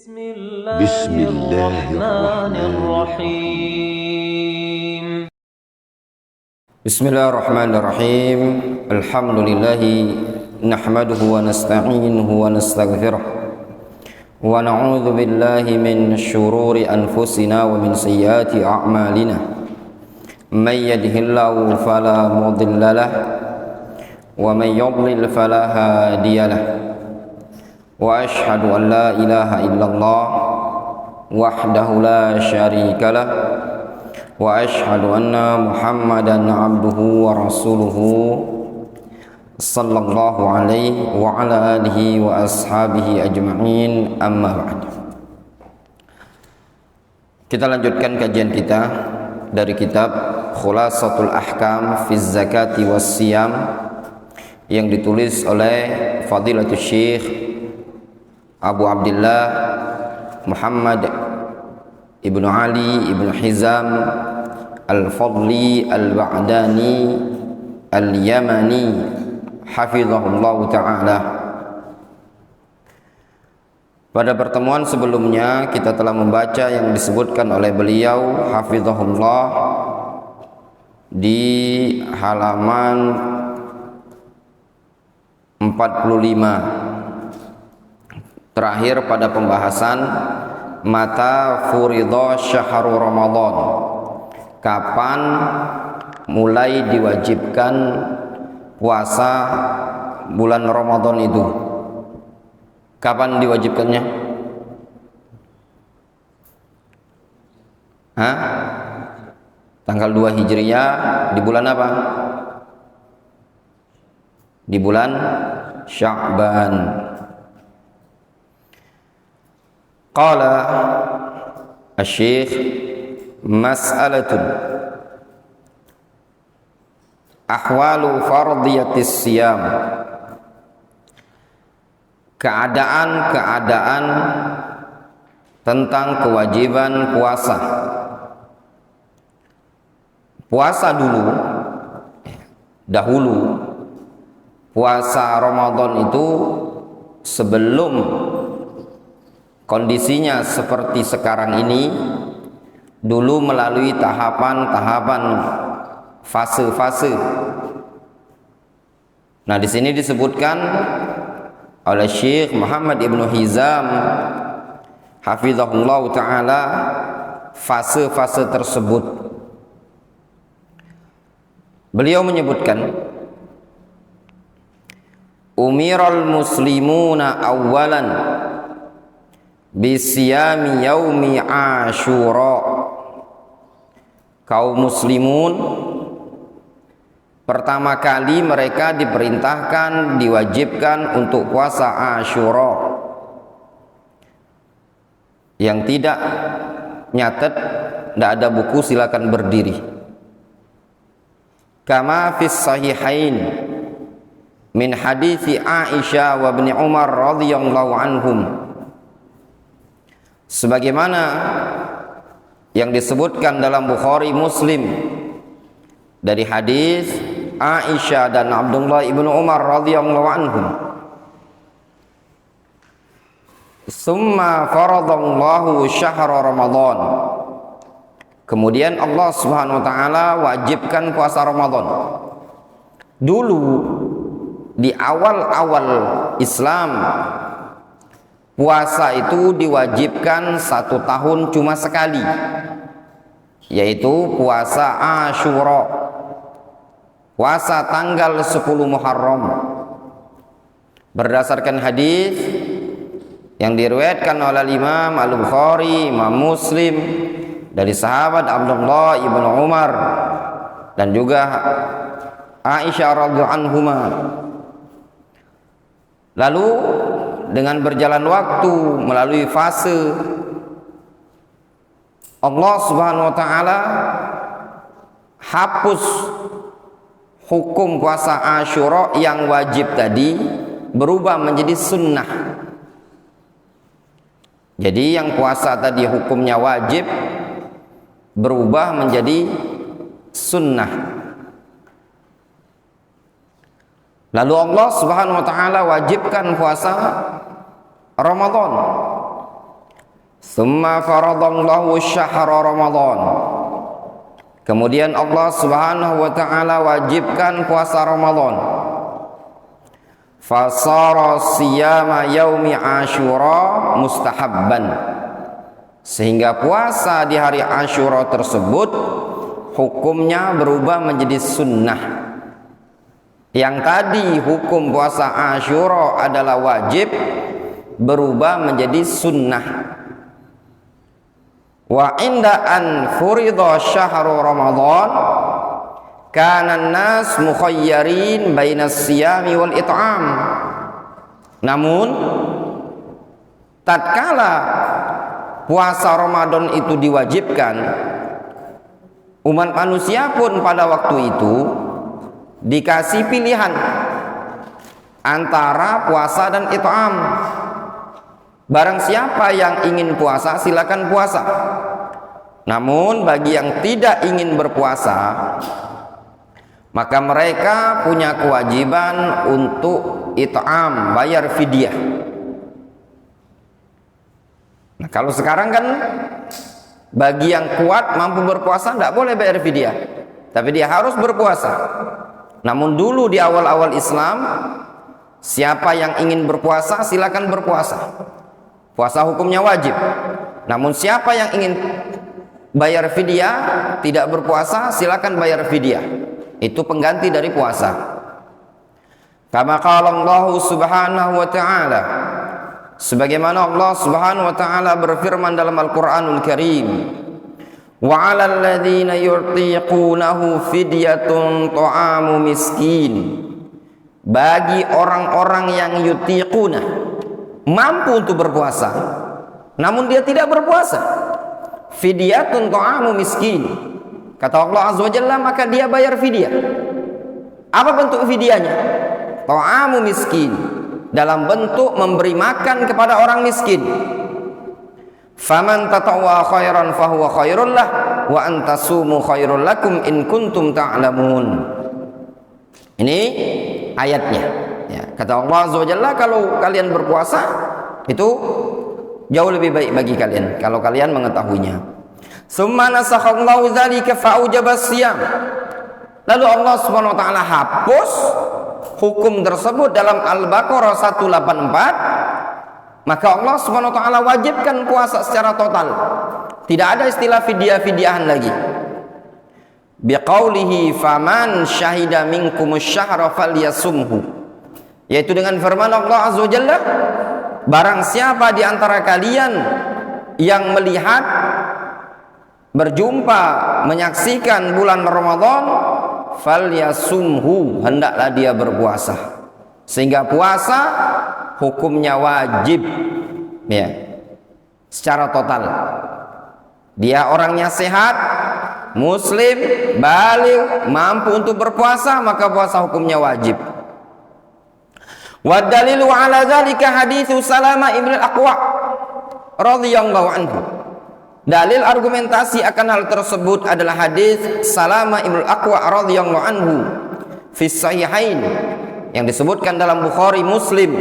بسم الله الرحمن الرحيم بسم الله الرحمن الرحيم الحمد لله نحمده ونستعينه ونستغفره ونعوذ بالله من شرور أنفسنا ومن سيئات أعمالنا من يهده الله فلا مضل له ومن يضلل فلا هادي له وأشهد أن لا إله إلا الله وحده لا شريك له وأشهد أن محمدا عبده ورسوله صلى الله عليه وعلى آله وأصحابه أجمعين أما بعد. Kita lanjutkan kajian kita dari kitab Khulasatul Ahkam fi Zakati was Siyam yang ditulis oleh Fadilatul Syekh Abu Abdullah Muhammad Ibnu Ali Ibnu Hizam Al-Fadli Al-Ba'dani Al-Yamani hafizahullah ta'ala. Pada pertemuan sebelumnya kita telah membaca yang disebutkan oleh beliau hafizahullah di halaman 45 terakhir pada pembahasan mata furidha syahrul Ramadan, kapan mulai diwajibkan puasa bulan Ramadan itu. Kapan diwajibkannya? Tanggal 2 Hijriah di bulan apa? Di bulan Sya'ban. Qala Asy-Syaikh mas'alatun ahwalu fardiyatis siyam, keadaan-keadaan tentang kewajiban puasa. Puasa dahulu puasa Ramadan itu sebelum kondisinya seperti sekarang ini, dulu melalui tahapan-tahapan, fase-fase. Nah, di sini disebutkan oleh Syekh Muhammad Ibnu Hizam hafizahullah taala fase-fase tersebut. Beliau menyebutkan umiral muslimuna awalan bisiyami yaumi Asyura. Kaum muslimun pertama kali mereka diperintahkan, diwajibkan untuk puasa Asyura. Yang tidak nyatet, tidak ada buku, silakan berdiri. Kama fis sahihain min hadithi Aisyah wa ibn Umar radhiyallahu anhum, sebagaimana yang disebutkan dalam Bukhari Muslim dari hadis Aisyah dan Abdullah ibnu Umar radhiyallahu anhum. Summa faradallahu syahra Ramadan, kemudian Allah Subhanahu wa taala wajibkan puasa Ramadan. Dulu di awal-awal Islam, puasa itu diwajibkan 1 tahun cuma sekali, yaitu puasa Asyura, puasa tanggal 10 Muharram. Berdasarkan hadis yang diriwayatkan oleh Imam Al-Bukhari, Imam Muslim dari sahabat Abdullah ibnu Umar dan juga Aisyah radhiyallahu anhuma. Lalu dengan berjalan waktu melalui fase, Allah Subhanahu wa taala hapus hukum puasa Asyura yang wajib tadi, berubah menjadi sunnah. Jadi yang puasa tadi hukumnya wajib berubah menjadi sunnah. Lalu Allah Subhanahu wa taala wajibkan puasa Ramadan. Tsumma faradallahu syahra Ramadan. Kemudian Allah Subhanahu wa taala wajibkan puasa Ramadan. Fasara siyama yaumi Asyura mustahabban. Sehingga puasa di hari Asyura tersebut hukumnya berubah menjadi sunnah. Yang tadi hukum puasa Asyura adalah wajib berubah menjadi sunnah. Wa inda an furida syahru Ramadan kana an-nas mukhayyarin bainas siyami wal it'am. Namun tatkala puasa Ramadan itu diwajibkan, umat manusia pun pada waktu itu dikasih pilihan antara puasa dan it'am. Barang siapa yang ingin puasa silakan puasa. Namun bagi yang tidak ingin berpuasa, maka mereka punya kewajiban untuk it'am, bayar fidyah. Nah, kalau sekarang kan bagi yang kuat mampu berpuasa tidak boleh bayar fidyah, tapi dia harus berpuasa. Namun dulu di awal-awal Islam, siapa yang ingin berpuasa silakan berpuasa. Puasa hukumnya wajib. Namun siapa yang ingin bayar fidyah, tidak berpuasa, silakan bayar fidyah. Itu pengganti dari puasa. Kama qala Allah Subhanahu wa ta'ala, sebagaimana Allah Subhanahu wa ta'ala berfirman dalam Al-Qur'anul Karim, wa 'alal ladzina yutiqunahu fidyatun ta'amu miskin. Bagi orang-orang yang yutiquna, mampu untuk berpuasa namun dia tidak berpuasa, fidyatun ta'amu miskin, kata Allah Azza wa Jalla, maka dia bayar fidyah. Apa bentuk fidyahnya? Ta'amu miskin, dalam bentuk memberi makan kepada orang miskin. Faman tatawwa khairan fahuwa khairul lah wa antasumu khairul lakum in kuntum ta'lamun. Ini ayatnya ya. Kata Allah Azza wa Jalla, kalau kalian berpuasa itu jauh lebih baik bagi kalian kalau kalian mengetahuinya. Summa nasakhallahu dzalika fa'ujaba siyam. Lalu Allah Subhanahu wa taala hapus hukum tersebut dalam Al-Baqarah 184. Maka Allah Subhanahu wa taala wajibkan puasa secara total. Tidak ada istilah fidyah-fidyahan lagi. Biqaulihi faman syahida minkumus syahra falyasumhu, yaitu dengan firman Allah Azza wa Jalla, barang siapa di antara kalian yang melihat, berjumpa, menyaksikan bulan Ramadan, falyasumhu, hendaklah dia berpuasa. Sehingga puasa hukumnya wajib ya, secara total. Dia orangnya sehat, muslim, baligh, mampu untuk berpuasa, maka puasa hukumnya wajib. Wa dalilu ala dzalika haditsu Salamah ibn al-Aqwa radhiyallahu anhu. Dalil argumentasi akan hal tersebut adalah hadis Salamah ibn al-Aqwa radhiyallahu anhu fi sahihain, yang disebutkan dalam Bukhari Muslim.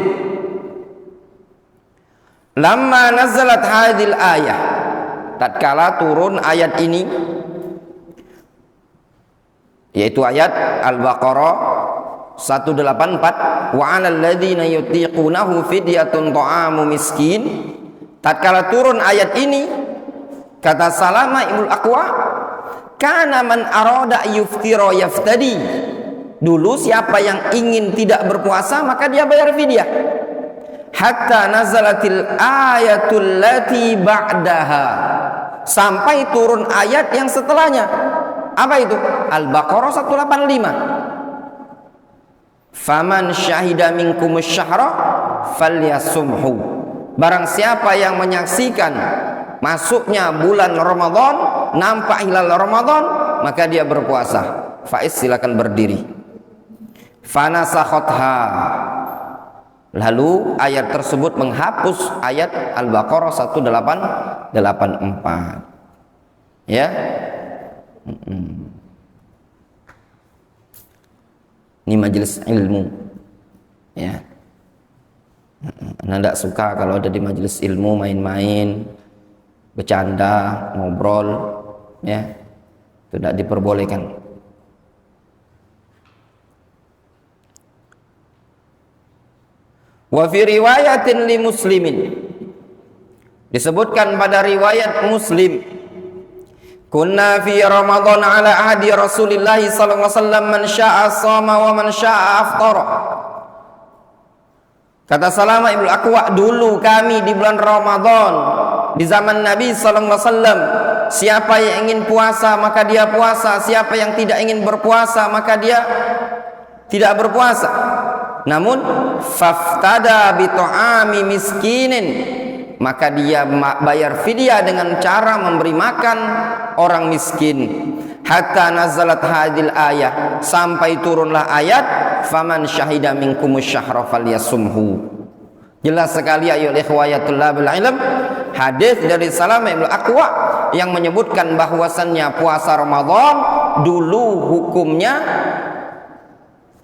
Lamma nazalat hadhil ayah, tatkala turun ayat ini, yaitu ayat Al-Baqarah 184, wa 'alal ladzina yutiqunahu fidyatun ta'amu miskin. Tatkala turun ayat ini, kata Salamah ibn Aqwa, kana man arada yuftira yaftadi. Dulu siapa yang ingin tidak berpuasa maka dia bayar fidyah. Hatta nazalatil ayatul lati ba'daha, sampai turun ayat yang setelahnya. Apa itu? Al-Baqarah 185. Faman syahida minkumus syahra falyasumhu. Barang siapa yang menyaksikan masuknya bulan Ramadan, nampak hilal Ramadan, maka dia berpuasa. Faiz, silakan berdiri. Fanasakhotha, lalu ayat tersebut menghapus ayat Al-Baqarah 1884. Ya. Ini majelis ilmu. Ya. Anda tidak suka kalau ada di majelis ilmu main-main, bercanda, ngobrol, ya, tidak diperbolehkan. Wa fi riwayatin li Muslimin, disebutkan pada riwayat Muslim, kunna fi Ramadan ala ahdi Rasulillah sallallahu alaihi wasallam man syaa shama wa man syaa aftara. Kata Salama Ibnu Aqwa, dulu kami di bulan Ramadan di zaman Nabi sallallahu alaihi wasallam, siapa yang ingin puasa maka dia puasa, siapa yang tidak ingin berpuasa maka dia tidak berpuasa. Namun faftada bi ta'ami miskinin, maka dia bayar fidyah dengan cara memberi makan orang miskin. Hatta nazalat hadil ayah, sampai turunlah ayat faman syahida minkumus syahra falyasumhu. Jelas sekali ayo ikhwayatul bil ilm, hadis dari Salamah Ibnu Aqwa yang menyebutkan bahwasannya puasa Ramadan dulu hukumnya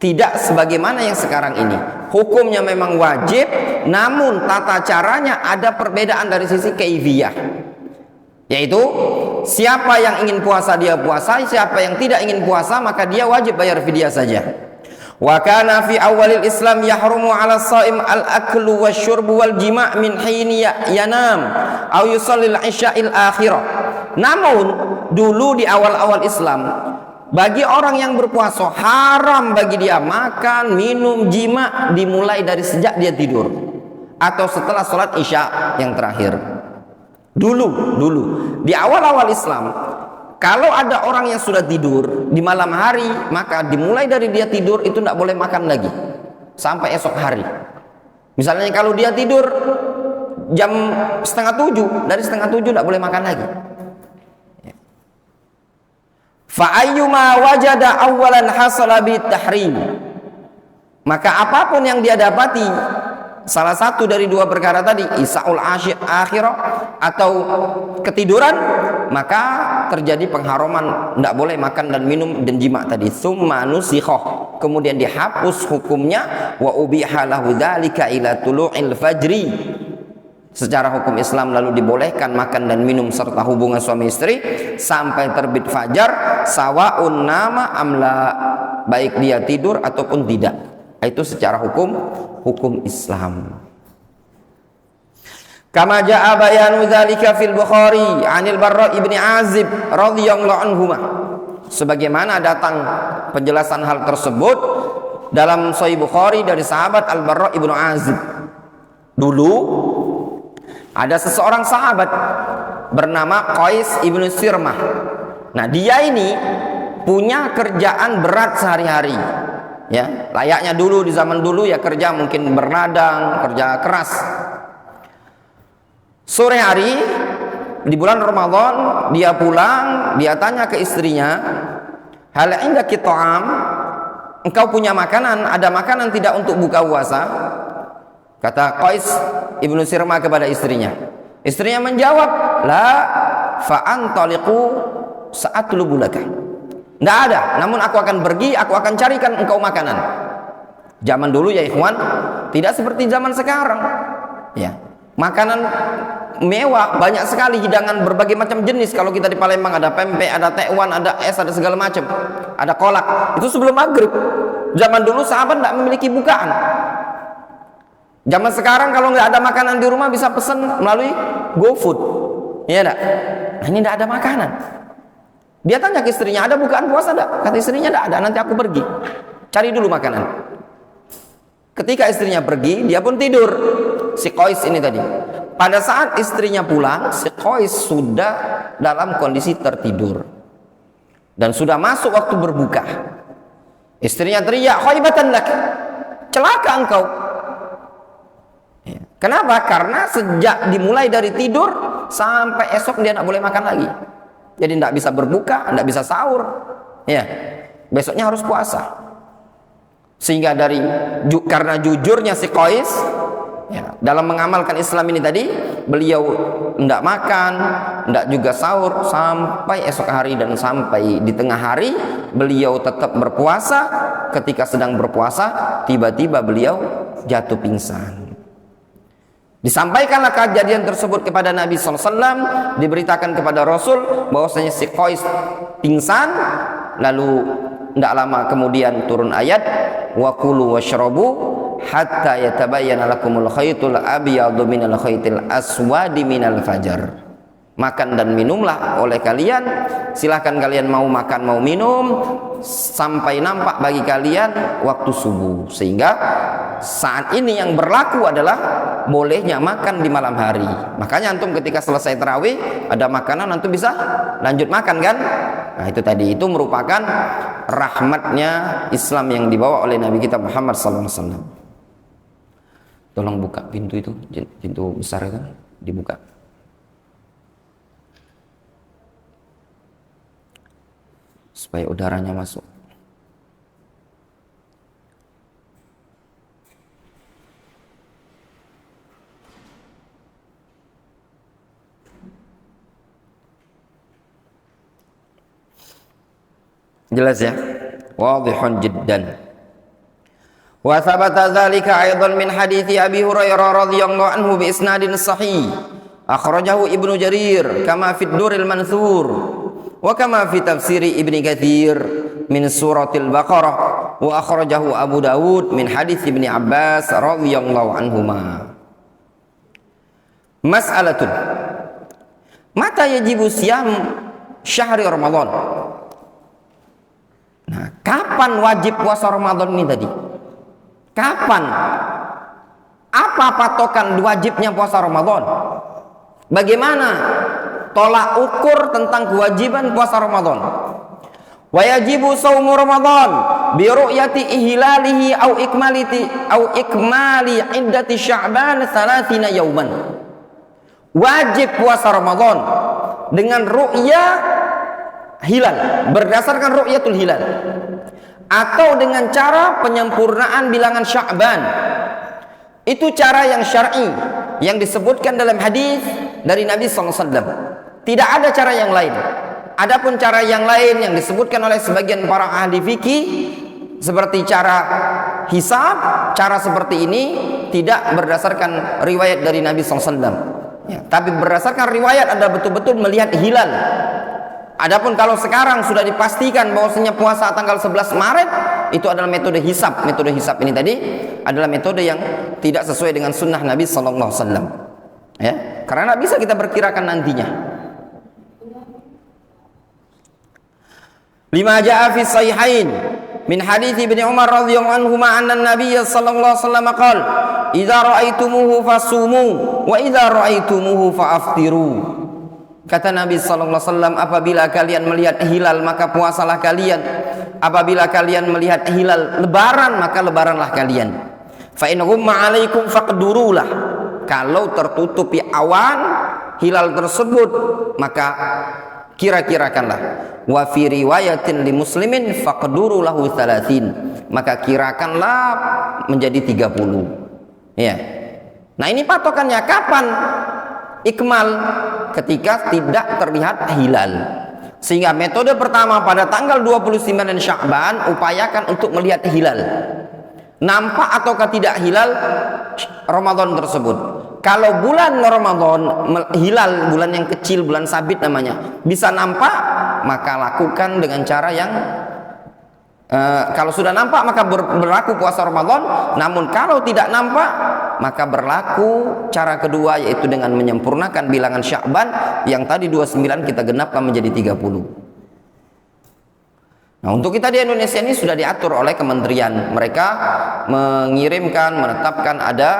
tidak sebagaimana yang sekarang ini. Hukumnya memang wajib, namun tata caranya ada perbedaan dari sisi kaifiyah. Yaitu siapa yang ingin puasa dia puasa, siapa yang tidak ingin puasa maka dia wajib bayar fidyah saja. Wa kana fi awalil Islam yahrumu 'ala shaim al-aklu wasyurbu wal jima' min hini yanam aw yusallil isya'il akhirah. Namun dulu di awal-awal Islam, bagi orang yang berpuasa haram bagi dia makan, minum, jima dimulai dari sejak dia tidur atau setelah sholat isya yang terakhir. Dulu di awal-awal Islam, kalau ada orang yang sudah tidur di malam hari, maka dimulai dari dia tidur itu tidak boleh makan lagi sampai esok hari. Misalnya kalau dia tidur jam 6:30, dari 6:30 tidak boleh makan lagi. Fa ayyuma wajada awwalan hasala bi tahrim, maka apapun yang dia dapati salah satu dari dua perkara tadi, isaul akhirah atau ketiduran, maka terjadi pengharaman, tidak boleh makan dan minum dan jima tadi. Tsumma nusikha, kemudian dihapus hukumnya, wa ubiha lahu dzalika ila tulu'il fajri. Secara hukum Islam lalu dibolehkan makan dan minum serta hubungan suami istri sampai terbit fajar, sawaun nama amla, baik dia tidur ataupun tidak. Itu secara hukum Islam. Kama jaa bayanu dzalika fil Bukhari 'anil Barra ibni Azib radhiyallahu anhuma. Sebagaimana datang penjelasan hal tersebut dalam Sahih Bukhari dari sahabat Al-Barra ibnu Azib. Dulu ada seseorang sahabat bernama Qais ibnu Sirmah. Nah, dia ini punya kerjaan berat sehari-hari. Ya, layaknya dulu di zaman dulu ya, kerja mungkin berladang, kerja keras. Sore hari di bulan Ramadan dia pulang, dia tanya ke istrinya, hal indaki ta'am, engkau punya makanan, ada makanan tidak untuk buka puasa? Kata Qais ibnu Sirmah kepada istrinya. Istrinya menjawab, la fa antaliqu sa'atlubu laka. Tidak ada, namun aku akan pergi, aku akan carikan engkau makanan. Zaman dulu ya ikhwan, tidak seperti zaman sekarang. Ya, makanan mewah, banyak sekali hidangan berbagai macam jenis. Kalau kita di Palembang ada pempek, ada tekwan, ada es, ada segala macam, ada kolak. Itu sebelum maghrib. Zaman dulu sahabat tidak memiliki bukaan. Zaman sekarang kalau nggak ada makanan di rumah bisa pesan melalui GoFood. Iya enggak? Ini tidak ada makanan. Dia tanya ke istrinya, ada bukaan puasa enggak? Kata istrinya, enggak ada, nanti aku pergi cari dulu makanan. Ketika istrinya pergi, dia pun tidur. Si Qais ini tadi, pada saat istrinya pulang, si Qais sudah dalam kondisi tertidur dan sudah masuk waktu berbuka. Istrinya teriak, khaybatan lak, celaka engkau. Kenapa? Karena sejak dimulai dari tidur sampai esok dia tidak boleh makan lagi. Jadi tidak bisa berbuka, tidak bisa sahur. Ya, besoknya harus puasa. Sehingga karena jujurnya si Qais, ya, dalam mengamalkan Islam ini tadi, beliau tidak makan, tidak juga sahur sampai esok hari, dan sampai di tengah hari beliau tetap berpuasa. Ketika sedang berpuasa, tiba-tiba beliau jatuh pingsan. Disampaikanlah kejadian tersebut kepada Nabi SAW, diberitakan kepada Rasul bahwasanya si Qais pingsan, lalu tidak lama kemudian turun ayat wa kulu washrabu hatta yatabayyana lakumul khaytul abyadu minal khaytil aswadi minal fajar. Makan dan minumlah oleh kalian, silahkan kalian mau makan mau minum sampai nampak bagi kalian waktu subuh. Sehingga saat ini yang berlaku adalah bolehnya makan di malam hari. Makanya antum ketika selesai tarawih ada makanan, antum bisa lanjut makan kan. Nah itu tadi, itu merupakan rahmatnya Islam yang dibawa oleh Nabi kita Muhammad SAW. Tolong buka pintu itu, pintu besar itu dibuka. Supaya udaranya masuk. Jelas ya? Wadihun jiddan. Wa thabata dzalika aidan min hadithi Abi Hurairah radhiyallahu anhu bi isnadin sahih. Akhrajahu Ibnu Jarir kama fi Durril Mansur. Wa kama fi tafsiri Ibni Katsir min suratil Baqarah wa akhrajahu Abu Dawud min hadits Ibni Abbas radhiyallahu anhuma. Mas'alatun. Mata yajibu siyam syahri Ramadan? Nah, kapan wajib puasa Ramadan ini tadi? Kapan? Apa patokan wajibnya puasa Ramadan? Bagaimana tolak ukur tentang kewajiban puasa Ramadan? Wa yajibu shaumu Ramadan bi ru'yati ihlalihi au ikmali iddati Sya'ban 30 yauman. Wajib puasa Ramadan dengan ru'yah hilal, berdasarkan ru'yatul hilal, atau dengan cara penyempurnaan bilangan Sya'ban. Itu cara yang syar'i yang disebutkan dalam hadis dari Nabi SAW. Tidak ada cara yang lain. Adapun cara yang lain yang disebutkan oleh sebagian para ahli fikih seperti cara hisab, cara seperti ini tidak berdasarkan riwayat dari Nabi SAW. Ya, tapi berdasarkan riwayat Anda betul-betul melihat hilal. Adapun kalau sekarang sudah dipastikan bahwasanya puasa tanggal 11 Maret itu adalah metode hisab. Metode hisab ini tadi adalah metode yang tidak sesuai dengan sunnah Nabi SAW. Ya, karena tidak bisa kita perkirakan nantinya. Lima jaa fi sahihain min hadits Ibnu Umar radhiyallahu anhu anna an-nabiy sallallahu alaihi wasallam qala idza ra'aitumuhu fasumu wa idza ra'aitumuhu fa'aftiru. Kata Nabi sallallahu alaihi wasallam, apabila kalian melihat hilal maka puasalah kalian, apabila kalian melihat hilal lebaran maka lebaranlah kalian. Fa in ghumma 'alaikum faqdurulah. Kalau tertutupi awan hilal tersebut maka kira-kirakanlah. Wa fi riwayatin li muslimin faqduru lahu 30, maka kirakanlah menjadi 30. Ya. Nah, ini patokannya kapan? Ikmal, ketika tidak terlihat hilal. Sehingga metode pertama pada tanggal 29 Sya'ban upayakan untuk melihat hilal. Nampak ataukah tidak hilal Ramadan tersebut. Kalau bulan Ramadan hilal, bulan yang kecil, bulan sabit namanya, bisa nampak, maka lakukan dengan cara yang kalau sudah nampak maka berlaku puasa Ramadan. Namun kalau tidak nampak maka berlaku cara kedua, yaitu dengan menyempurnakan bilangan Sya'ban yang tadi 29 kita genapkan menjadi 30. Nah, untuk kita di Indonesia ini sudah diatur oleh kementerian. Mereka mengirimkan, menetapkan ada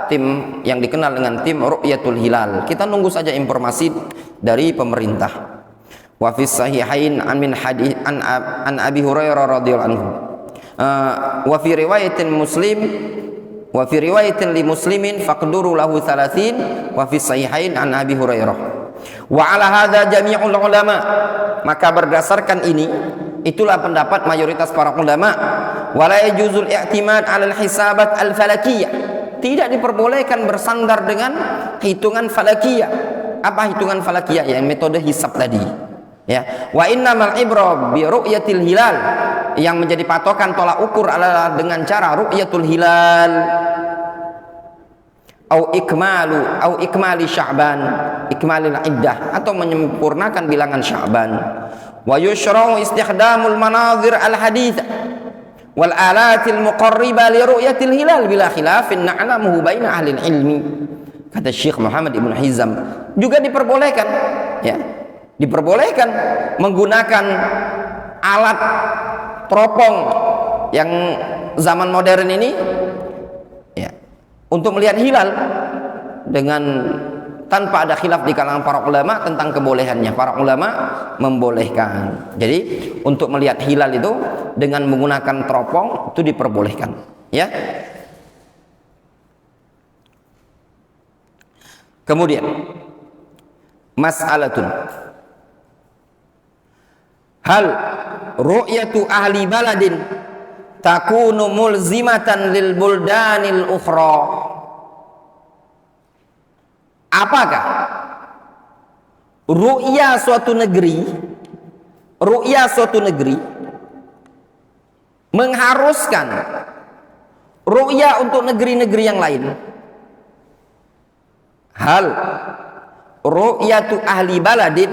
tim yang dikenal dengan tim Ru'yatul Hilal. Kita nunggu saja informasi dari pemerintah. Wa fi sahihain an min hadits an Abi Hurairah radhiyallahu anhu. Wa fi riwayatin Muslim wa fi riwayatin li Muslimin faqduru lahu 30 wa fi sahihain an Abi Hurairah. Wa ala hadza jami'ul ulama. Maka berdasarkan ini, itulah pendapat mayoritas para ulama. Wala yajuzul i'timad 'ala al-hisabat al-falakiyah. Tidak diperbolehkan bersandar dengan hitungan falakiyah. Apa hitungan falakiyah? Yang metode hisab tadi. Ya, wa innamal ibra bi ru'yatil hilal. Yang menjadi patokan tolak ukur adalah dengan cara ru'yatul hilal. au ikmali Sya'ban, ikmalil iddah, atau menyempurnakan bilangan Sya'ban. Wa yushra'u istikhdamul manazir al hadits wal alatil muqarribah li ru'yatil hilal bila khilafin na'lamuhu baina ahli ilmi. Kata Syekh Muhammad Ibn Hizam, juga diperbolehkan, ya, diperbolehkan menggunakan alat teropong yang zaman modern ini, ya, untuk melihat hilal dengan tanpa ada khilaf di kalangan para ulama tentang kebolehannya. Para ulama membolehkan. Jadi untuk melihat hilal itu dengan menggunakan teropong itu diperbolehkan, ya. Kemudian mas'alatun, hal ru'yatu ahli baladin takunu mulzimatan lil buldanil ukhra? Apakah ru'ya suatu negeri mengharuskan ru'ya untuk negeri-negeri yang lain? Hal ru'yatu ahli baladin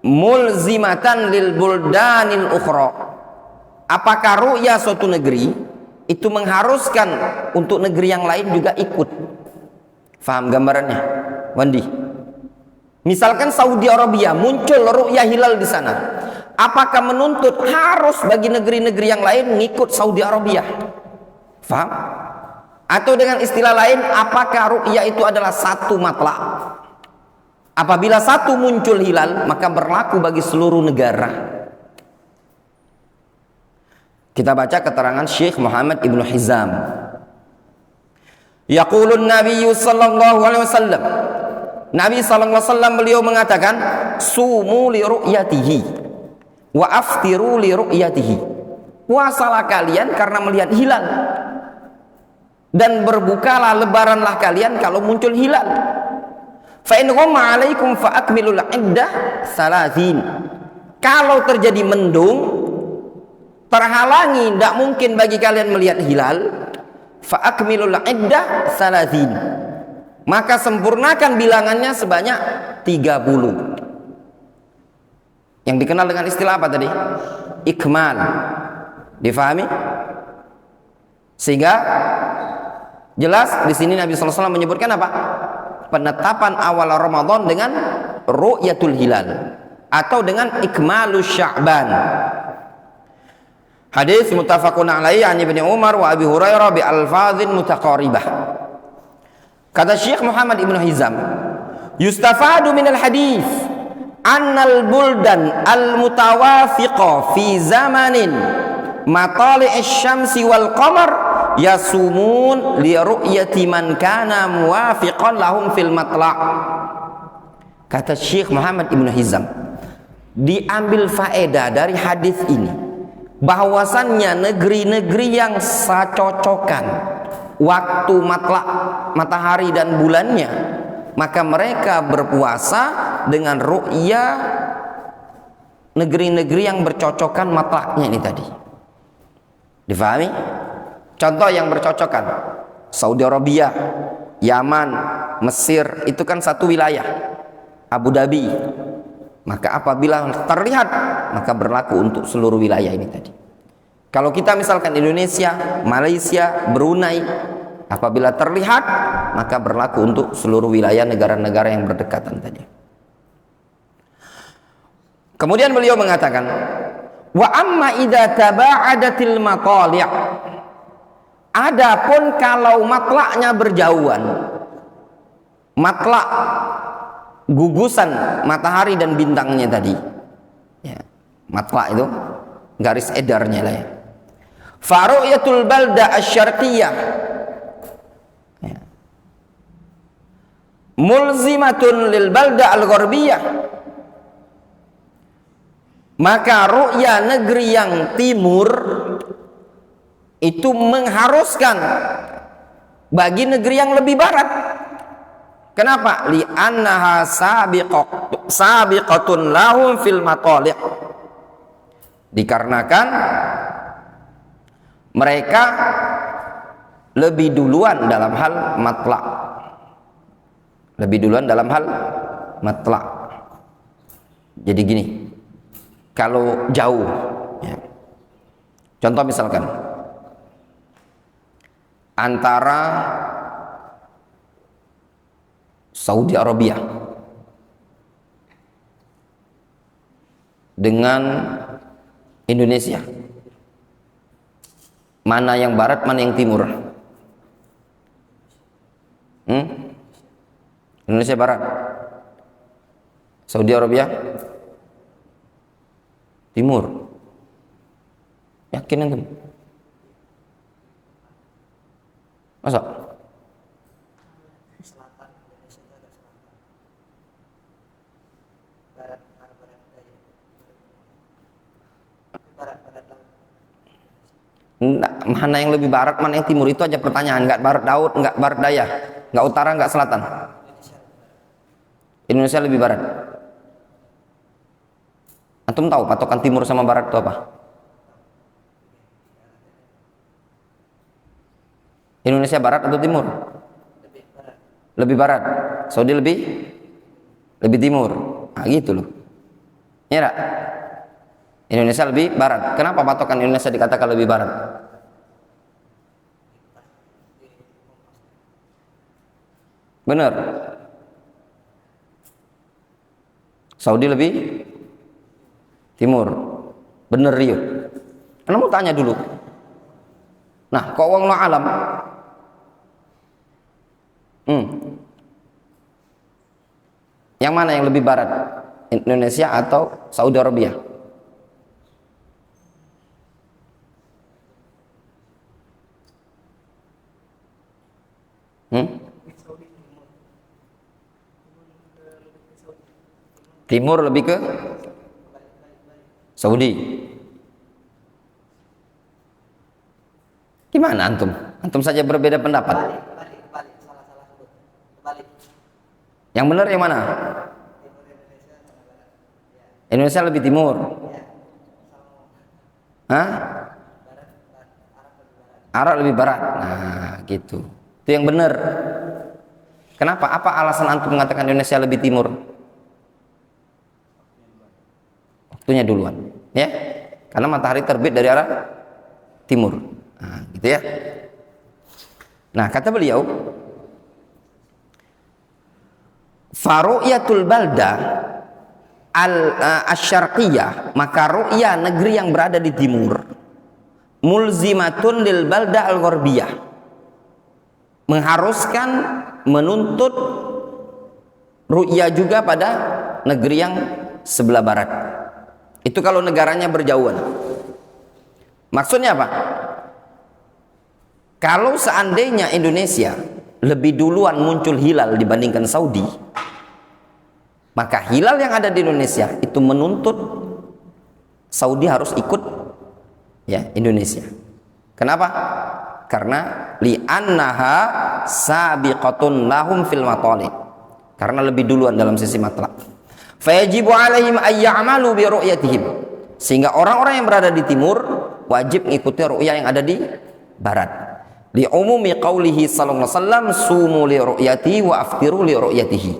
mulzimatan lil buldanil ukhra? Apakah ru'ya suatu negeri itu mengharuskan untuk negeri yang lain juga ikut? Faham gambarannya, Wandi? Misalkan Saudi Arabia muncul ru'ya hilal di sana, apakah menuntut harus bagi negeri-negeri yang lain ngikut Saudi Arabia? Faham? Atau dengan istilah lain, apakah ru'ya itu adalah satu matlak? Apabila satu muncul hilal, maka berlaku bagi seluruh negara. Kita baca keterangan Syekh Muhammad Ibn Hizam. Yaqulun Nabi sallallahu alaihi wasallam, Nabi sallallahu alaihi wasallam beliau mengatakan, sumu li ru'yatihi wa aftiru li ru'yatihi. Puasalah kalian karena melihat hilal, dan berbukalah, lebaranlah kalian kalau muncul hilal. Fa in ghamma 'alaikum fa akmilul 'iddah salasin. Kalau terjadi mendung, terhalangi, tidak mungkin bagi kalian melihat hilal, fa akmilul 'iddah salasin. Maka sempurnakan bilangannya sebanyak 30. Yang dikenal dengan istilah apa tadi? Ikmal. Difahami? Sehingga jelas di sini Nabi sallallahu alaihi wasallam menyebutkan apa? Penetapan awal Ramadan dengan ru'yatul hilal atau dengan ikmalus Sya'ban. Hadis muttafaqun alaihi an Ibnu Umar wa Abi Hurairah bi alfazin mutaqaribah. Kata Syekh Muhammad Ibn Hizam, yustafadu minal hadis annal buldan al mutawafiqa fi zamanin matali'is syamsi wal qamar yasumun li ru'yati man kana muwafiqan lahum fil matla'. Kata Syekh Muhammad Ibn Hizam, diambil faedah dari hadis ini bahwasannya negeri-negeri yang sacocokan waktu matla' matahari dan bulannya, maka mereka berpuasa dengan ru'ya negeri-negeri yang bercocokan matla'nya ini tadi. Difahami? Contoh yang bercocokan, Saudi Arabia, Yaman, Mesir, itu kan satu wilayah. Abu Dhabi. Maka apabila terlihat, maka berlaku untuk seluruh wilayah ini tadi. Kalau kita misalkan Indonesia, Malaysia, Brunei, apabila terlihat, maka berlaku untuk seluruh wilayah negara-negara yang berdekatan tadi. Kemudian beliau mengatakan, wa amma idza taba'adatil matali'. Adapun kalau matlaknya berjauhan, matlak gugusan matahari dan bintangnya tadi, ya, matlak itu garis edarnya lah ya. Faru'yatul balda asy-syarqiyah, ya, mulzimatun lil balda al-gharbiyah. Maka ru'ya negeri yang timur itu mengharuskan bagi negeri yang lebih barat. Kenapa? Li'annaha sabiqatun lahum fil matali'. Dikarenakan mereka lebih duluan dalam hal matlaq. Lebih duluan dalam hal matlaq. Jadi gini, kalau jauh, ya. Contoh misalkan antara Saudi Arabia dengan Indonesia, mana yang barat, mana yang timur? Indonesia barat, Saudi Arabia timur. Yakin antum? Masa? Mana yang lebih barat, mana yang timur, itu aja pertanyaan. Enggak barat laut, enggak barat daya, enggak utara, enggak selatan. Indonesia lebih barat. Antum tahu patokan timur sama barat itu apa? Indonesia barat atau timur? Lebih barat. Saudi lebih timur. Nah, gitu loh. Ya enggak? Indonesia lebih barat. Kenapa patokan Indonesia dikatakan lebih barat? Benar. Saudi lebih timur. Bener Rio. Anda mau tanya dulu. Nah, kok wallahu alam? Yang mana yang lebih barat? Indonesia atau Saudi Arabia? Timur lebih ke Saudi. Gimana antum? Antum saja berbeda pendapat. Yang benar yang mana? Indonesia lebih timur. Hah? Arab lebih barat. Nah, gitu. Itu yang benar. Kenapa? Apa alasan antum mengatakan Indonesia lebih timur? Waktunya duluan, ya. Karena matahari terbit dari arah timur. Nah, gitu ya. Nah, kata beliau, faru'yatul balda al-syarqiyah, maka ru'ya negeri yang berada di timur, mulzimatun lil balda al-gharbiyah, mengharuskan, menuntut ru'ya juga pada negeri yang sebelah barat. Itu kalau negaranya berjauhan. Maksudnya apa? Kalau seandainya Indonesia lebih duluan muncul hilal dibandingkan Saudi, maka hilal yang ada di Indonesia itu menuntut Saudi harus ikut ya Indonesia. Kenapa? Karena li'annaha sabiqatun lahum fil matalib. Karena lebih duluan dalam sisi matlab. Fayajibu alaihim ayya'malu bi ru'yatihim. Sehingga orang-orang yang berada di timur wajib mengikuti ru'yah yang ada di barat. Li umumi qaulihi sallallahu alaihi wasallam sumu li ru'yati wa aftiru li ru'yatihi.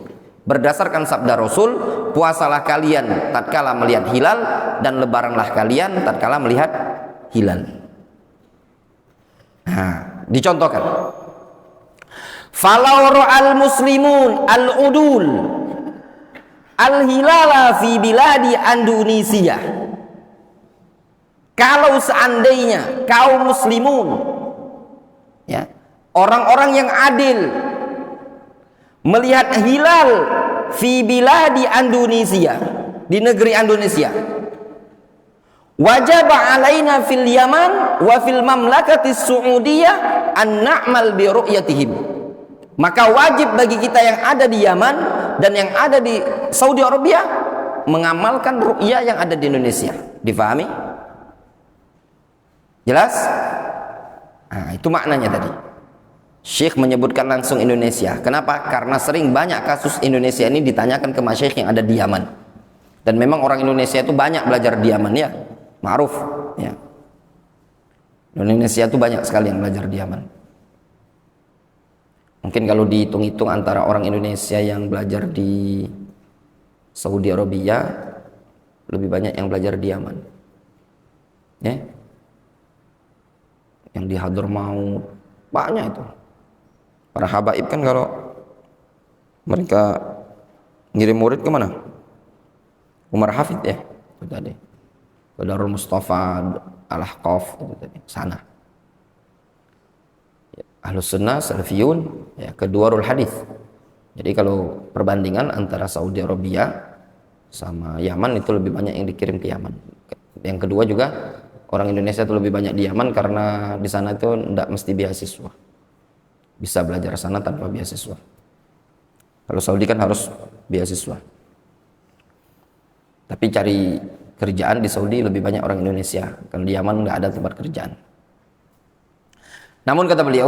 Berdasarkan sabda Rasul, puasalah kalian tatkala melihat hilal dan lebaranlah kalian tatkala melihat hilal. Nah, dicontohkan. Falau ra'al muslimun al-udul al-hilala fi biladi Indonesia. Kalau seandainya kaum muslimun, ya, orang-orang yang adil melihat hilal fi biladi Indonesia, di negeri Indonesia, wajib alaina fil Yaman wa fil mamlakati Saudiyah an na'mal bi ru'yatihim. Maka wajib bagi kita yang ada di Yaman dan yang ada di Saudi Arabia mengamalkan ru'yah yang ada di Indonesia. Difahami? Jelas? Nah, itu maknanya tadi. Syekh menyebutkan langsung Indonesia. Kenapa? Karena sering banyak kasus Indonesia ini ditanyakan ke masyayikh yang ada di Yaman. Dan memang orang Indonesia itu banyak belajar di Yaman, ya. Ma'ruf, ya. Indonesia itu banyak sekali yang belajar di Yaman. Mungkin kalau dihitung-hitung antara orang Indonesia yang belajar di Saudi Arabia, lebih banyak yang belajar di Yaman. Ya. Yang di Hadramaut banyak itu. Para habaib kan kalau mereka ngirim murid kemana? Umar Hafid ya, itu tadi. Ke Darul Mustafa, Al-Ahqaf, itu tadi, sana. Ya, Ahlus Sunnah, Salafiyun, ya, ke Duarul Hadis. Jadi kalau perbandingan antara Saudi Arabia sama Yaman itu lebih banyak yang dikirim ke Yaman. Yang kedua juga orang Indonesia itu lebih banyak di Yaman karena di sana itu tidak mesti beasiswa. Bisa belajar sana tanpa beasiswa. Kalau Saudi kan harus beasiswa. Tapi cari kerjaan di Saudi lebih banyak orang Indonesia. Kalau di Yaman nggak ada tempat kerjaan. Namun kata beliau,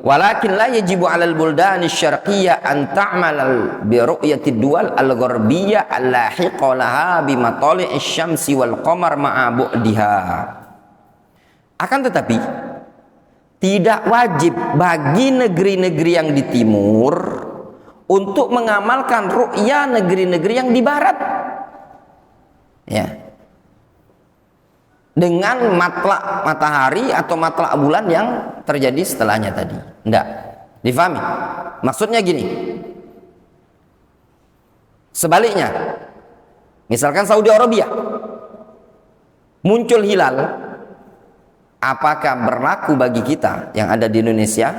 walakin la yajibu 'alal buldani syarqiyyah an ta'mal bi ru'yati duwal al-gharbiyyah al-lahiqa laha bi matali'is syamsi wal qamar ma'a bu'diha. Akan tetapi tidak wajib bagi negeri-negeri yang di timur untuk mengamalkan ru'ya negeri-negeri yang di barat. Ya. Dengan matlak matahari atau matlak bulan yang terjadi setelahnya tadi. Enggak. Difahami? Maksudnya gini. Sebaliknya, misalkan Saudi Arabia muncul hilal, apakah berlaku bagi kita yang ada di Indonesia?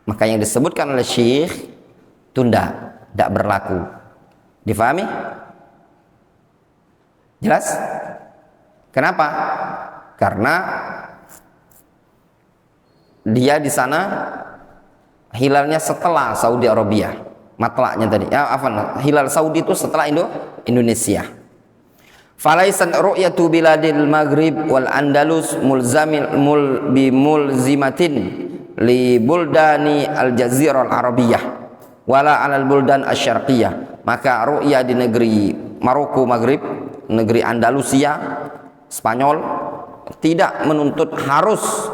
Maka yang disebutkan oleh Syekh tunda, tidak berlaku. Difahami? Jelas? Kenapa? Karena dia di sana hilalnya setelah Saudi Arabia, matlaknya tadi. Ya, hilal Saudi itu setelah Indonesia. Falaisan ru'yatu biladil Maghrib wal Andalus mulzimatin li buldani al-Jazirah al-Arabiyah wala 'alal buldan asy-syarqiyyah. Maka ru'ya di negeri Maroko Maghrib, negeri Andalusia, Spanyol tidak menuntut harus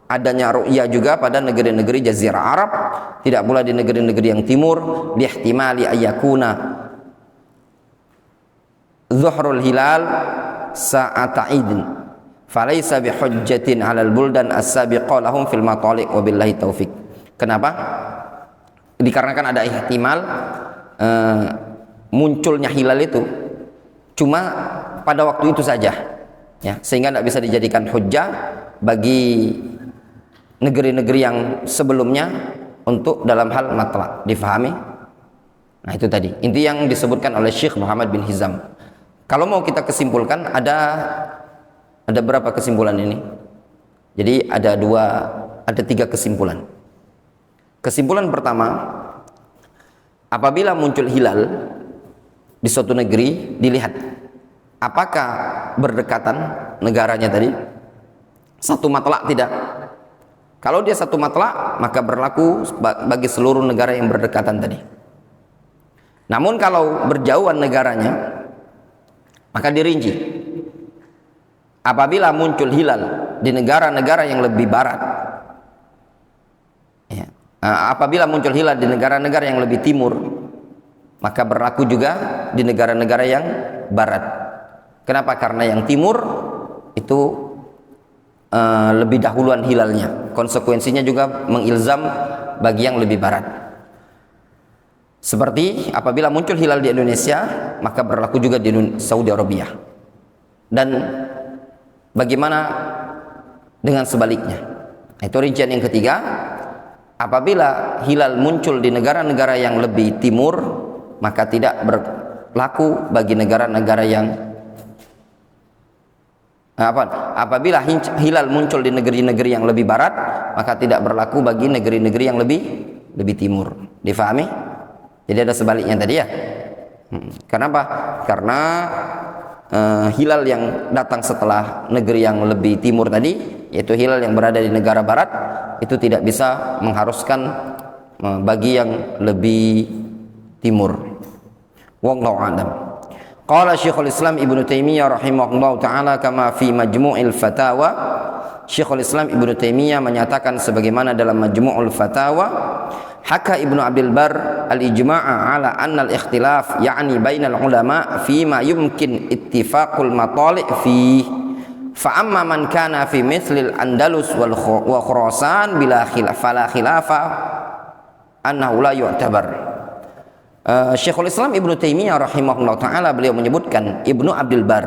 adanya ru'ya juga pada negeri-negeri Jazirah Arab, tidak pula di negeri-negeri yang timur, lihtimali ayyakuna zuhrul hilal sa'ata idin falaysa bihujjatin 'alal buldan as-sabiqa lahum fil matali' wa billahi taufik. Kenapa? Dikarenakan ada ihtimal munculnya hilal itu cuma pada waktu itu saja, ya, sehingga tidak bisa dijadikan hujjah bagi negeri-negeri yang sebelumnya untuk dalam hal matlak. Difahami? Nah, itu tadi inti yang disebutkan oleh Syekh Muhammad bin Hizam. Kalau mau kita kesimpulkan, ada berapa kesimpulan ini? Jadi ada tiga kesimpulan. Kesimpulan pertama, apabila muncul hilal di suatu negeri, dilihat apakah berdekatan negaranya tadi satu matlak, tidak. Kalau dia satu matlak, maka berlaku bagi seluruh negara yang berdekatan tadi. Namun kalau berjauhan negaranya, maka dirinci. Apabila muncul hilal di negara-negara yang lebih barat, ya, apabila muncul hilal di negara-negara yang lebih timur, maka berlaku juga di negara-negara yang barat. Kenapa? Karena yang timur itu lebih dahuluan hilalnya. Konsekuensinya juga mengilzam bagi yang lebih barat. Seperti apabila muncul hilal di Indonesia, maka berlaku juga di Saudi Arabia. Dan bagaimana dengan sebaliknya? Itu rincian yang ketiga. Apabila hilal muncul di negara-negara yang lebih timur, maka tidak berlaku bagi negara-negara yang apabila hilal muncul di negeri-negeri yang lebih barat, maka tidak berlaku bagi negeri-negeri yang lebih timur. Difahami? Jadi ada sebaliknya tadi ya. Kenapa? Karena hilal yang datang setelah negeri yang lebih timur tadi, yaitu hilal yang berada di negara barat, itu tidak bisa mengharuskan bagi yang lebih timur. Wallahu a'lam. Qala Syekhul Islam Ibnu Taimiyah rahimahullahu taala kama fi Majmu'il Fatawa Syekhul Islam Ibnu Taimiyah menyatakan sebagaimana dalam Majmu'ul Fatawa, haka Ibnu Abdul Bar al-ijma'a ala anna al-ikhtilaf ya'ni bainal ulama fi ma yumkin ittifaqul matali' fi fa amma man kana fi mithlil Andalus wa Khurasan bila khilaf fala khilafa annahu la yu'tabar. Syekhul Islam Ibnu Taimiyah rahimahullah taala beliau menyebutkan, Ibnu Abdul Bar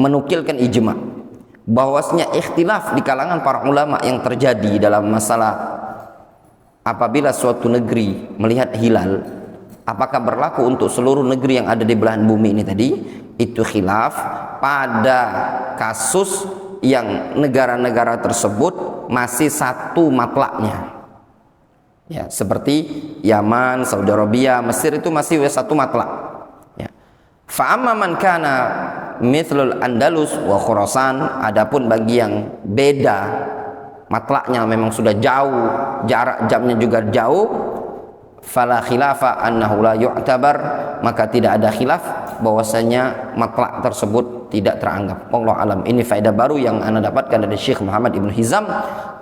menukilkan ijma' bahwasanya ikhtilaf di kalangan para ulama yang terjadi dalam masalah apabila suatu negeri melihat hilal, apakah berlaku untuk seluruh negeri yang ada di belahan bumi ini tadi, itu khilaf pada kasus yang negara-negara tersebut masih satu matlaknya, ya, seperti Yaman, Saudi Arabia, Mesir itu masih satu matlak, ya. Fa amma man kana mithlul Andalus wa Khurasan, adapun bagi yang beda matlaknya memang sudah jauh, jarak jamnya juga jauh, fala khilafa annahu la yu'tabar, maka tidak ada khilaf bahwasanya matlak tersebut tidak teranggap. Wallahu alam. Ini faedah baru yang ana dapatkan dari Syekh Muhammad Ibn Hizam.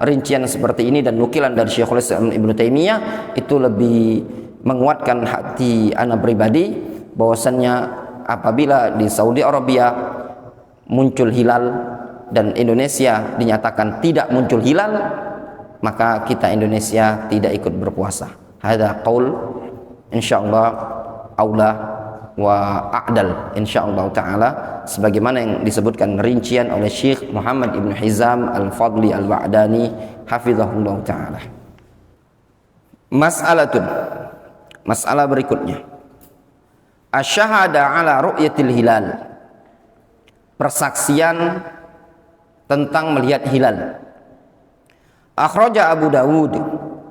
Rincian seperti ini dan nukilan dari Syekhul Islam Ibnu Taimiyah itu lebih menguatkan hati ana pribadi bahwasanya apabila di Saudi Arabia muncul hilal dan Indonesia dinyatakan tidak muncul hilal, maka kita Indonesia tidak ikut berpuasa. Hadza qaul insyaallah aula wa a'dal insyaallah taala, sebagaimana yang disebutkan rincian oleh Syekh Muhammad Ibn Hizam Al-Fadli Al-Wa'dani hafizahullah taala. Masalah berikutnya, asyhada ala ru'yatil hilal, persaksian tentang melihat hilal. Akhraja Abu Dawud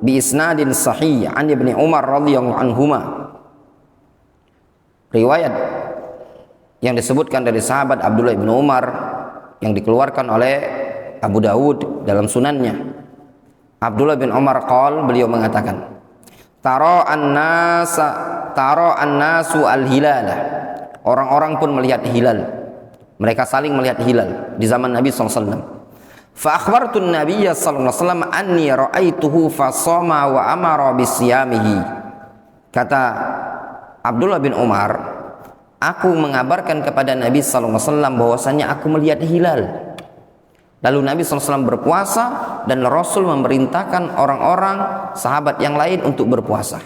bi isnadin sahih an Ibnu Umar radhiyallahu anhuma, riwayat yang disebutkan dari sahabat Abdullah bin Umar yang dikeluarkan oleh Abu Dawud dalam sunannya. Abdullah bin Umar qol, beliau mengatakan, tara an-nasu al-hilala, orang-orang pun melihat hilal, mereka saling melihat hilal di zaman Nabi SAW. Fa akhbartu an-nabiyya sallallahu alaihi wasallam anni ra'aituhu fa shama wa amara bisiyamihi. Kata Abdullah bin Umar, aku mengabarkan kepada Nabi sallallahu alaihi wasallam bahwasanya aku melihat hilal. Lalu Nabi SAW berpuasa dan Rasul memerintahkan orang-orang sahabat yang lain untuk berpuasa.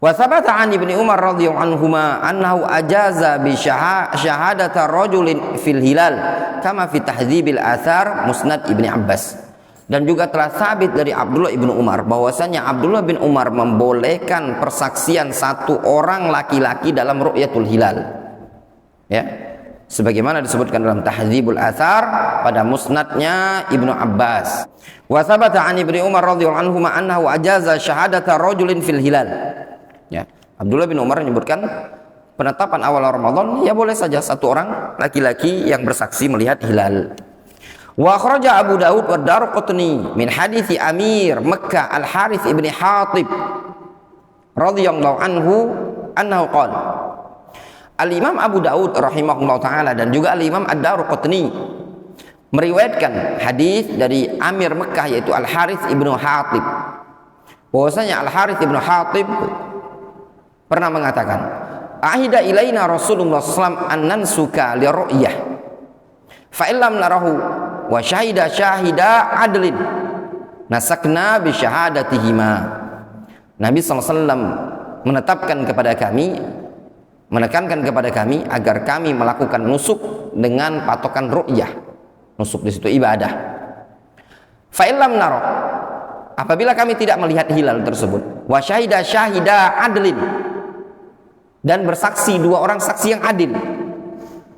Wa thabata an Ibnu Umar radhiyallahu anhuma annahu ajaza bi syahadata rajulin fil hilal kama fi tahdzibil athar musnad Ibnu Abbas. Dan juga telah sabit dari Abdullah bin Umar bahwasanya Abdullah bin Umar membolehkan persaksian satu orang laki-laki dalam ru'yatul hilal, ya, sebagaimana disebutkan dalam Tahdzibul Athar pada musnadnya Ibnu Abbas. Wa thabata an Ibnu Umar radhiyallahu anhu annahu ajaza syahadata rajulin fil hilal. Ya, Abdullah bin Umar menyebutkan penetapan awal Ramadan, ya boleh saja satu orang laki-laki yang bersaksi melihat hilal. Wa akhraja Abu Dawud wa Darqutni min hadithi Amir Makkah Al-Harith ibn Hatib radhiyallahu anhu annahu qala, Al-Imam Abu Dawud rahimahullah ta'ala dan juga Al-Imam Ad-Darqutni meriwayatkan hadis dari Amir Mekah yaitu Al-Harith ibnu Hatib, bahwasanya Al-Harith ibnu Hatib pernah mengatakan, ahida ilaina Rasulullah SAW an nansuka li ru'yah fa illam narahu wa syahida syahida adlin nasakna bi syahadatihima. Nabi SAW menetapkan kepada kami, menekankan kepada kami agar kami melakukan nusuk dengan patokan ru'yah. Nusuk di situ ibadah. Fa illam nara, apabila kami tidak melihat hilal tersebut, wa syahida syahida adlin, dan bersaksi dua orang saksi yang adil,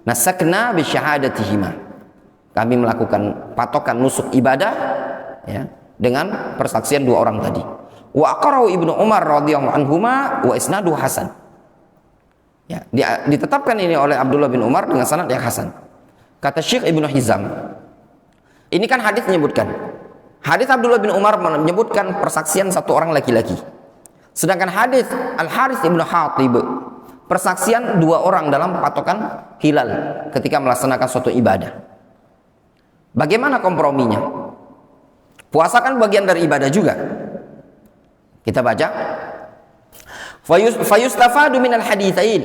nasakna bi syahadatihima, kami melakukan patokan nusuk ibadah, ya, dengan persaksian dua orang tadi. Wa aqrahu Ibnu Umar radhiyallahu anhuma wa isnadu hasan. Ya, ditetapkan ini oleh Abdullah bin Umar dengan sanad yang hasan. Kata Syekh Ibnu Hizam, ini kan hadis menyebutkan, hadis Abdullah bin Umar menyebutkan persaksian satu orang laki-laki, sedangkan hadis Al-Harith ibnu Hatib persaksian dua orang dalam patokan hilal ketika melaksanakan suatu ibadah. Bagaimana komprominya? Puasa kan bagian dari ibadah juga. Kita baca. Fayustafadu minal haditsain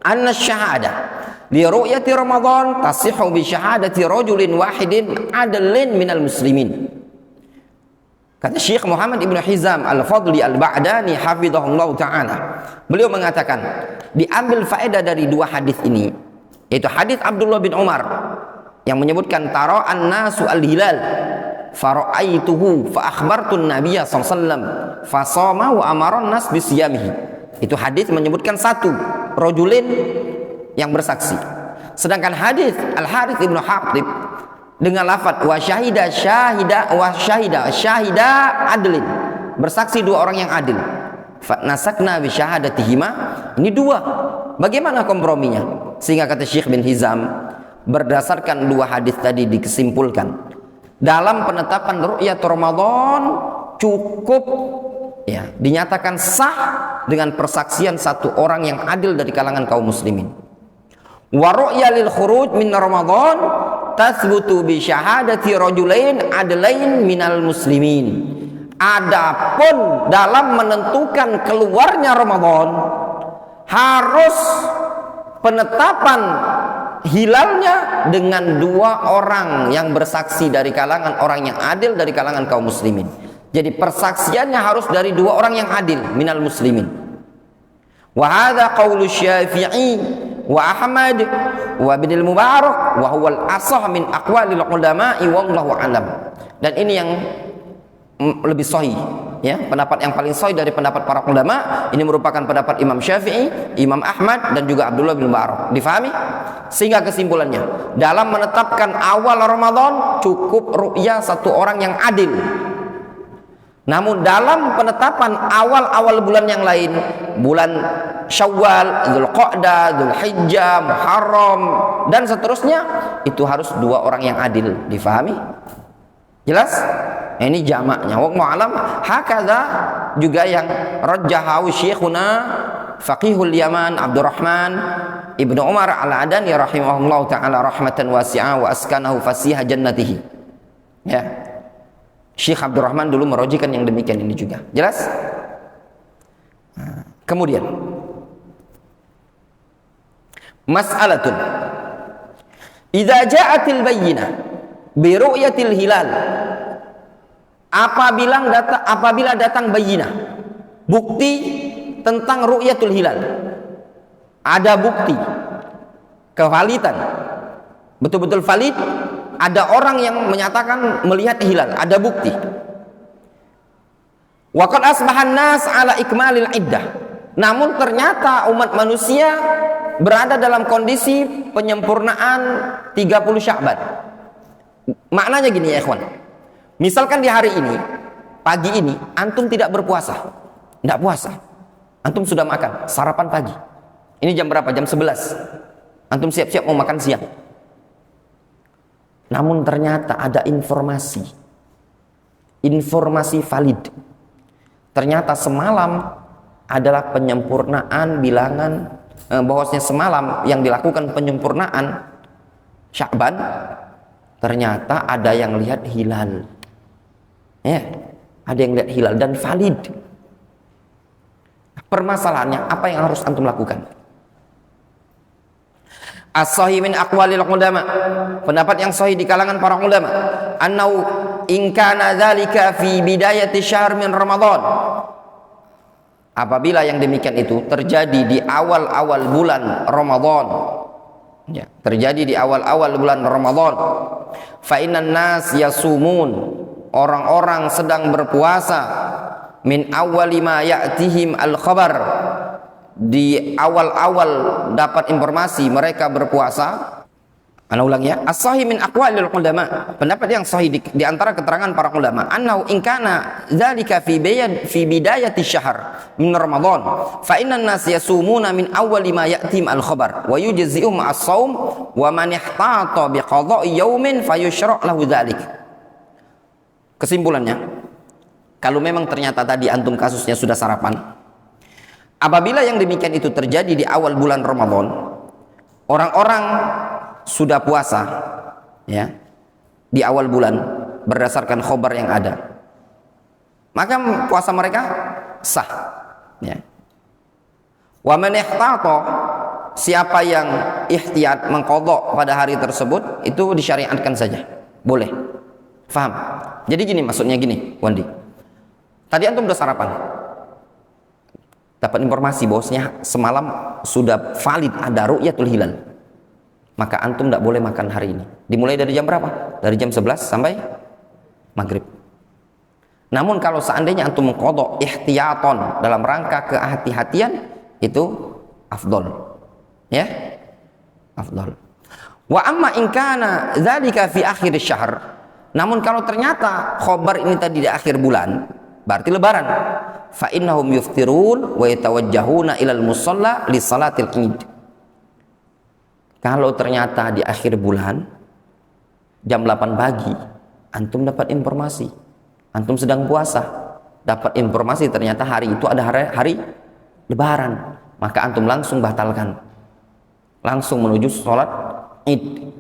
anna syahada li ru'yati Ramadan tasihhu bi syahadati rajulin wahidin adlin minal muslimin. Kata Syekh Muhammad Ibnu Hizam Al-Fadli Al-Ba'dani hafizahullah ta'ala, beliau mengatakan diambil faedah dari dua hadis ini, yaitu hadis Abdullah bin Umar yang menyebutkan tara'an nasu al-hilal fara'aituhu fa akhbartun nabiyya sallallahu alaihi wasallam fasama wa amaran nas bisiyamihi. Itu hadis menyebutkan satu rajulin yang bersaksi. Sedangkan hadis Al-Harits Ibnu Hatib dengan lafaz wa syahida adlin, bersaksi dua orang yang adil. Fa nasakna bi syahadatihima, ini dua. Bagaimana komprominya? Sehingga kata Syekh bin Hizam, berdasarkan dua hadis tadi dikesimpulankan dalam penetapan ru'yat Ramadan cukup ya dinyatakan sah dengan persaksian satu orang yang adil dari kalangan kaum muslimin. Wa ru'ya lil khuruj min Ramadan tasbutu bi syahadati rajulain adlain minal muslimin. Adapun dalam menentukan keluarnya Ramadan harus penetapan hilalnya dengan dua orang yang bersaksi dari kalangan orang yang adil dari kalangan kaum muslimin. Jadi persaksiannya harus dari dua orang yang adil minal muslimin. Wa hadza qaulu Syafi'i wa Ahmad wa Ibnu Mubarak wa huwa al-asah min aqwalil ulama'i wallahu alam. Dan ini yang lebih sahih, ya, pendapat yang paling sahih dari pendapat para ulama. Ini merupakan pendapat Imam Syafi'i, Imam Ahmad dan juga Abdullah bin Mubarak. Difahami? Sehingga kesimpulannya, dalam menetapkan awal Ramadan cukup ru'ya satu orang yang adil. Namun dalam penetapan awal-awal bulan yang lain, bulan Syawal, Dzulqa'dah, Dzulhijjah, Muharram dan seterusnya, itu harus dua orang yang adil. Difahami? Jelas? Ini jamaknya. Wallahu a'lam. Hakadha juga yang rajjahu Syekhuna Faqihul Yaman Abdurrahman Ibnu Umar Al-Adani rahimahullahu taala rahmatan wasi'ah wa askanahu fasiha jannatihi. Ya. Syekh Abdurrahman dulu merojikan yang demikian ini juga. Jelas? Kemudian mas'alatun idza ja'atil bayyinah bi ru'yatil hilal, apabila datang bayyinah, bukti tentang ru'yatul hilal, ada bukti kevalidan, betul-betul valid, ada orang yang menyatakan melihat hilal, ada bukti. Wa qad asbahan nas ala ikmalil iddah, namun ternyata umat manusia berada dalam kondisi penyempurnaan 30 Sya'ban. Maknanya gini ya ikhwan, misalkan di hari ini, pagi ini antum tidak berpuasa, tidak puasa, antum sudah makan sarapan pagi. Ini jam berapa? Jam 11. Antum siap-siap mau makan siang. Namun ternyata ada informasi valid. Ternyata semalam adalah penyempurnaan bilangan, bahwasanya semalam yang dilakukan penyempurnaan Sya'ban, ternyata ada yang lihat hilal. Ya, ada yang lihat hilal dan valid. Permasalahannya apa yang harus antum lakukan? As-sahih min aqwalil ulama, pendapat yang sahih di kalangan para ulama, annau in kana dzalika fi bidayati syahr min Ramadan, apabila yang demikian itu terjadi di awal-awal bulan Ramadan, ya, terjadi di awal-awal bulan Ramadan, fa innan nas yasumun, orang-orang sedang berpuasa, min awwali ma ya'tihim al-khabar, di awal-awal dapat informasi mereka berpuasa. Ana ulang ya, as-sahih min aqwalil ulama, pendapat yang sahih di antara keterangan para ulama, annahu in kana dzalika fi bidayati syahr min Ramadan fa innan nas yasumuna min awwali ma ya'tim al-khabar wa yujzi'uhum as-shaum wa man ihtata bi qada'i yaumin fayushra' lahu dzalik. Kesimpulannya, kalau memang ternyata tadi antum kasusnya sudah sarapan, apabila yang demikian itu terjadi di awal bulan Ramadan, orang-orang sudah puasa, ya, di awal bulan berdasarkan khobar yang ada, maka puasa mereka sah. Ya. Wa man ihtata, siapa yang ihtiyat mengqadha pada hari tersebut, itu disyariatkan saja, boleh. Faham? Jadi gini, maksudnya gini, Wandi. Tadi antum udah sarapan, dapat informasi bahwasanya semalam sudah valid ada ru'yatul hilal, maka antum tidak boleh makan hari ini. Dimulai dari jam berapa? Dari jam 11 sampai maghrib. Namun kalau seandainya antum mengqadha ihtiyaton, dalam rangka kehati-hatian, itu afdol. Ya, afdol. Wa amma in kana dzalika fi akhir syahr, namun kalau ternyata khobar ini tadi di akhir bulan, berarti lebaran, fa innahum yuftirun wa yatawajjahuna ilal musalla li salatil id. Kalau ternyata di akhir bulan jam 8 pagi antum dapat informasi, antum sedang puasa, dapat informasi ternyata hari itu ada hari lebaran, maka antum langsung batalkan, langsung menuju sholat id.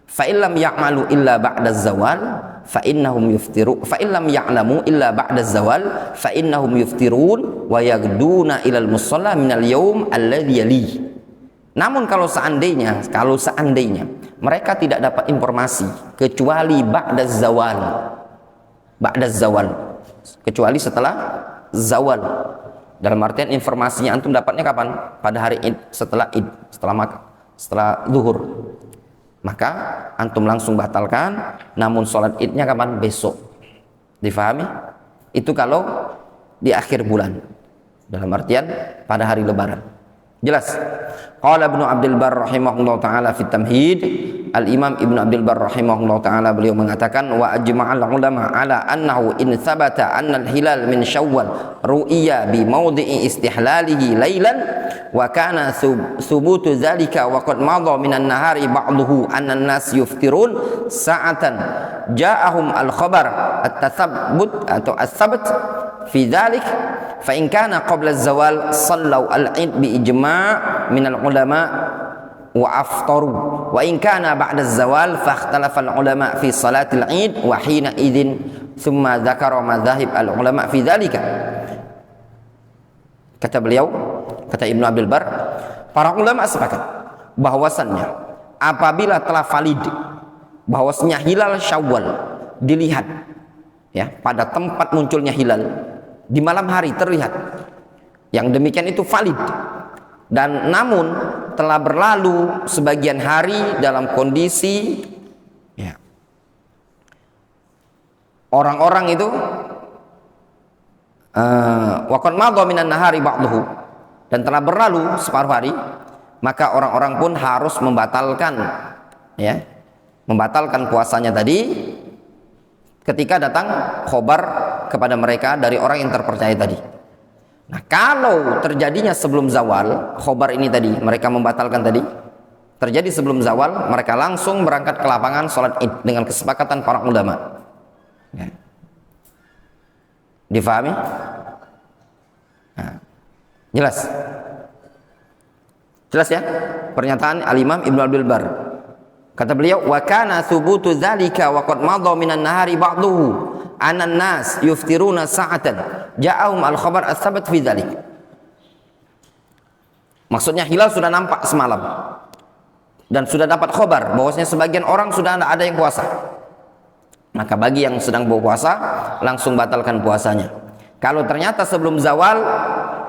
Fa illam ya'malu illa ba'da zawal fa innahum yuftiru, fa illam ya'lamu illa ba'da zawal fa innahum yuftirun wa yagduna ilal musalla minal yaum alladhi yali. Namun kalau seandainya mereka tidak dapat informasi kecuali ba'da zawal, kecuali setelah zawal, dalam artian informasinya antum dapatnya kapan? Pada hari id, setelah id, setelah zuhur, maka antum langsung batalkan. Namun sholat idnya kapan? Besok. Difahami? Itu kalau di akhir bulan, dalam artian pada hari lebaran. Jelas? Qala Ibnu Abdul Barr rahimahullah ta'ala fi Tamhid, Al-Imam Ibnu Abdul Barr rahimahullah ta'ala, beliau mengatakan, wa ajma'al ulama ala annahu in thabata anna al-hilal min Syawal ru'ya bi mawdi'i istihlalihi laylan wa kana thubutu dhalika wa qad madha min an-nahari ba'duhu anna an-nas yuftirun sa'atan ja'ahum al-khabar at-tathabbut atau as-sabt fi dhalik fa in kana qabla az-zawal sallau al-id bi ijma' min al-ulama wa aftaru wa in kana ba'da az-zawal fa ikhtalafa al-ulama fi salatil id wa hina idzin thumma dzakara madhahib al-ulama fi dhalika. Kata beliau, kata Ibnu Abdul Barr, para ulama sepakat bahwasannya apabila telah valid bahwasanya hilal Syawal dilihat ya pada tempat munculnya hilal di malam hari terlihat, yang demikian itu valid, dan namun telah berlalu sebagian hari dalam kondisi ya, orang-orang itu waqad madha minan nahari ba'dahu, dan telah berlalu separuh hari, maka orang-orang pun harus membatalkan puasanya tadi ketika datang khobar kepada mereka dari orang yang terpercaya tadi. Nah, kalau terjadinya sebelum zawal, khobar ini tadi mereka membatalkan tadi, terjadi sebelum zawal, mereka langsung berangkat ke lapangan sholat id dengan kesepakatan para ulama. Ya. Difahami? Nah, jelas? Jelas ya? Pernyataan Al-Imam Ibnu Abdul Barr. Kata beliau, wa kana thubutu dzalika wa qad madha minan nahari ba'duhu anan nas yuftiruna sa'atan ja'ahum al-khabar as-sabat fi dzalik. Maksudnya hilal sudah nampak semalam dan sudah dapat khabar bahwasanya sebagian orang sudah ada yang puasa. Maka bagi yang sedang berpuasa langsung batalkan puasanya. Kalau ternyata sebelum zawal,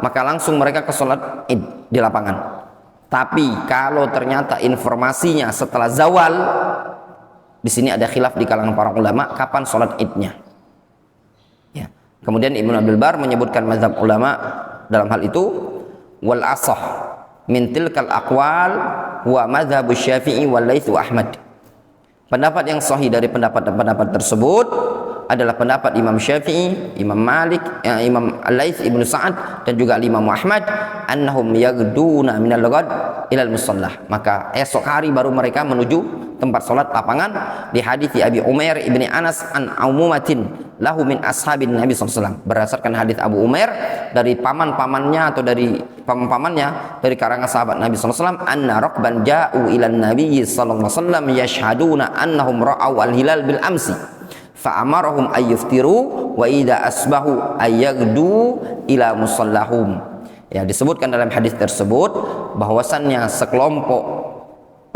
maka langsung mereka ke sholat id di lapangan. Tapi kalau ternyata informasinya setelah zawal, di sini ada khilaf di kalangan para ulama kapan sholat idnya. Ya. Kemudian Ibnu Abdul Barr menyebutkan mazhab ulama dalam hal itu, wal asah min tilkal aqwal wa mazhab Syafi'i wal Laits wa Ahmad. Pendapat yang sahih dari pendapat-pendapat tersebut adalah pendapat Imam Syafi'i, Imam Malik, Imam Al-Laits Ibnu Sa'ad dan juga Imam Ahmad, annahum yaghduna minal ghad ilal musallah. Maka esok hari baru mereka menuju tempat salat lapangan, di hadis Abi Umair ibni Anas an umumatin lahu min ashabin Nabi SAW. Berdasarkan hadis Abu Umair dari paman-pamannya atau dari paman-pamannya dari karangan sahabat Nabi SAW, anna raqban ja'u ilan Nabi SAW yashhaduna annahum ra'aw al-hilal bil amsi fa'amarahum ayyuftiru wa idha asbahu ayyagdu ila musallahum. Ya, disebutkan dalam hadis tersebut bahwasannya sekelompok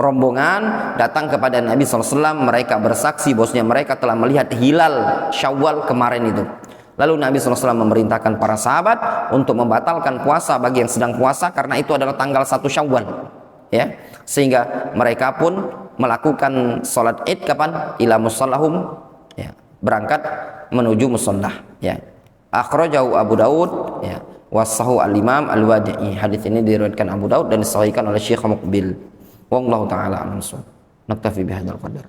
rombongan datang kepada Nabi SAW, mereka bersaksi bahwasanya mereka telah melihat hilal Syawal kemarin itu. Lalu Nabi SAW memerintahkan para sahabat untuk membatalkan puasa bagi yang sedang puasa karena itu adalah tanggal 1 Syawal, ya. Sehingga mereka pun melakukan sholat Id kapan? Ila musallahum, ya, berangkat menuju musalla, ya. Akhrajahu Abu Daud, ya, wasahu al-Imam Al-Wadi'i. Hadis ini diriwayatkan Abu Daud dan disahihkan oleh Syekh Muqbil. Wallahu ta'ala a'lam. Naktafi bihadzal qadar.